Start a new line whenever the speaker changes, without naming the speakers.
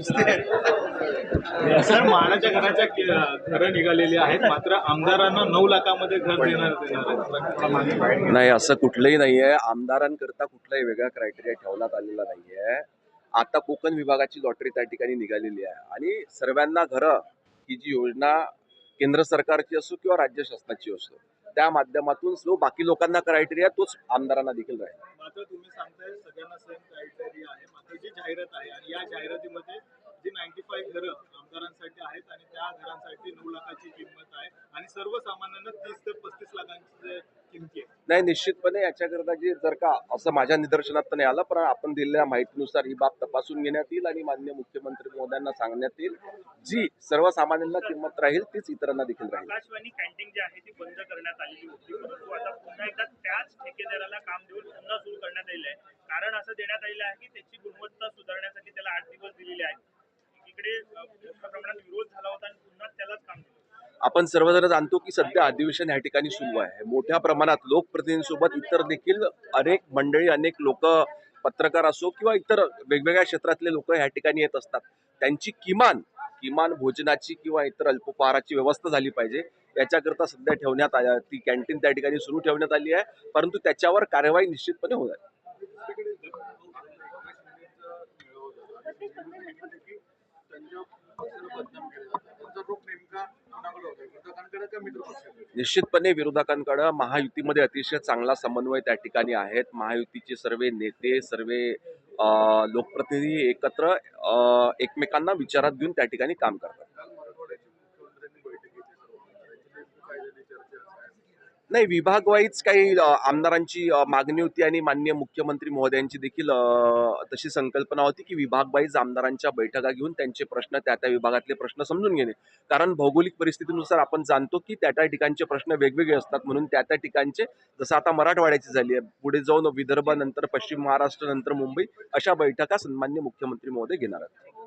Sir, मानाच्या घराच्या घरं निघालेली आहेत, मात्र आमदारांना 9 लाखामध्ये घर देणार
नाही, असं कुठलंही नाहीये. आमदारांकरता कुठलाही वेगळा क्रायटेरिया ठेवण्यात आलेला नाहीये. आता कोकण विभागाची लॉटरी त्या ठिकाणी निघालेली आहे आणि सर्वांना घरं ही जी योजना केंद्र सरकारची असो किंवा राज्य शासनाची असो, त्या माध्यमातून जो बाकी लोकांना क्रायटेरिया तोच आमदारांना देखील राहील.
मात्र तुम्ही सांगताय सगळ्यांना सेम क्रायटेरिया आहे, मात्र जी जाहिरात आहे आणि या जाहिरातीमध्ये जी 95 घरं आमदारांसाठी आहेत आणि त्या घरांसाठी 9 लाखाची किंमत आहे आणि सर्वसामान्यांना 30 ते 35 लाखांची किंमती आहे.
नाही, निश्चितपणे याच्याकरता जे जर का असं माझ्या निदर्शनात तर नाही आलं, पण आपण दिलेल्या माहितीनुसार ही बाब तपासून घेण्यात येईल आणि माननीय मुख्यमंत्री महोदयांना सांगण्यात येईल. जी सर्वसामान्यांना किंमत राहील तीच इतरांना देखील राहील.
आकाशवाणी कॅन्टीन जी आहे ती बंद करण्यात आलेली होती, परंतु आता पुन्हा एकदा त्याच ठेकेदाराला काम देऊन पुन्हा सुरू करण्यात आलेलं आहे. कारण असं देण्यात आलेलं आहे की त्याची गुणवत्ता सुधारण्यासाठी त्याला 8 दिवस दिलेले आहेत. इकडे मोठ्या प्रमाणात विरोध झाला होता आणि पुन्हा त्यालाच काम दिलं.
आपण सर्वजण जाणतो की सध्या अधिवेशन या ठिकाणी सुरू आहे. मोठ्या प्रमाणात लोकप्रतिनिधींसोबत इतर देखील अनेक मंडळी, अनेक लोक, पत्रकार असो किंवा इतर वेगवेगळ्या क्षेत्रातले लोक या ठिकाणी येत असतात. त्यांची किमान भोजनाची किंवा इतर अल्पोपहाराची व्यवस्था झाली पाहिजे याच्याकरता सध्या ठेवण्यात ती कॅन्टीन त्या ठिकाणी सुरू ठेवण्यात आली आहे, परंतु त्याच्यावर कार्यवाही निश्चितपणे होणार आहे. निश्चितपणे विरोधकांकडे महायुतीमध्ये अतिशय चांगला समन्वय त्या ठिकाणी आहेत. महायुतीचे सर्व नेते, सर्व लोकप्रतिनिधी एकत्र एकमेकांना विचारात घेऊन त्या ठिकाणी काम करतात. नाही, विभागवाईज काही आमदारांची मागणी होती आणि माननीय मुख्यमंत्री महोदयांची देखील तशी संकल्पना होती की विभागवाईज आमदारांच्या बैठका घेऊन त्यांचे प्रश्न, त्या विभागातले प्रश्न समजून घेणे. कारण भौगोलिक परिस्थितीनुसार आपण जाणतो की त्या ठिकाणचे प्रश्न वेगवेगळे असतात, म्हणून त्या ठिकाणचे, जसं आता मराठवाड्याची झाली आहे, पुढे जाऊन विदर्भ, नंतर पश्चिम महाराष्ट्र, नंतर मुंबई, अशा बैठका सन्माननीय मुख्यमंत्री महोदय घेणार आहेत.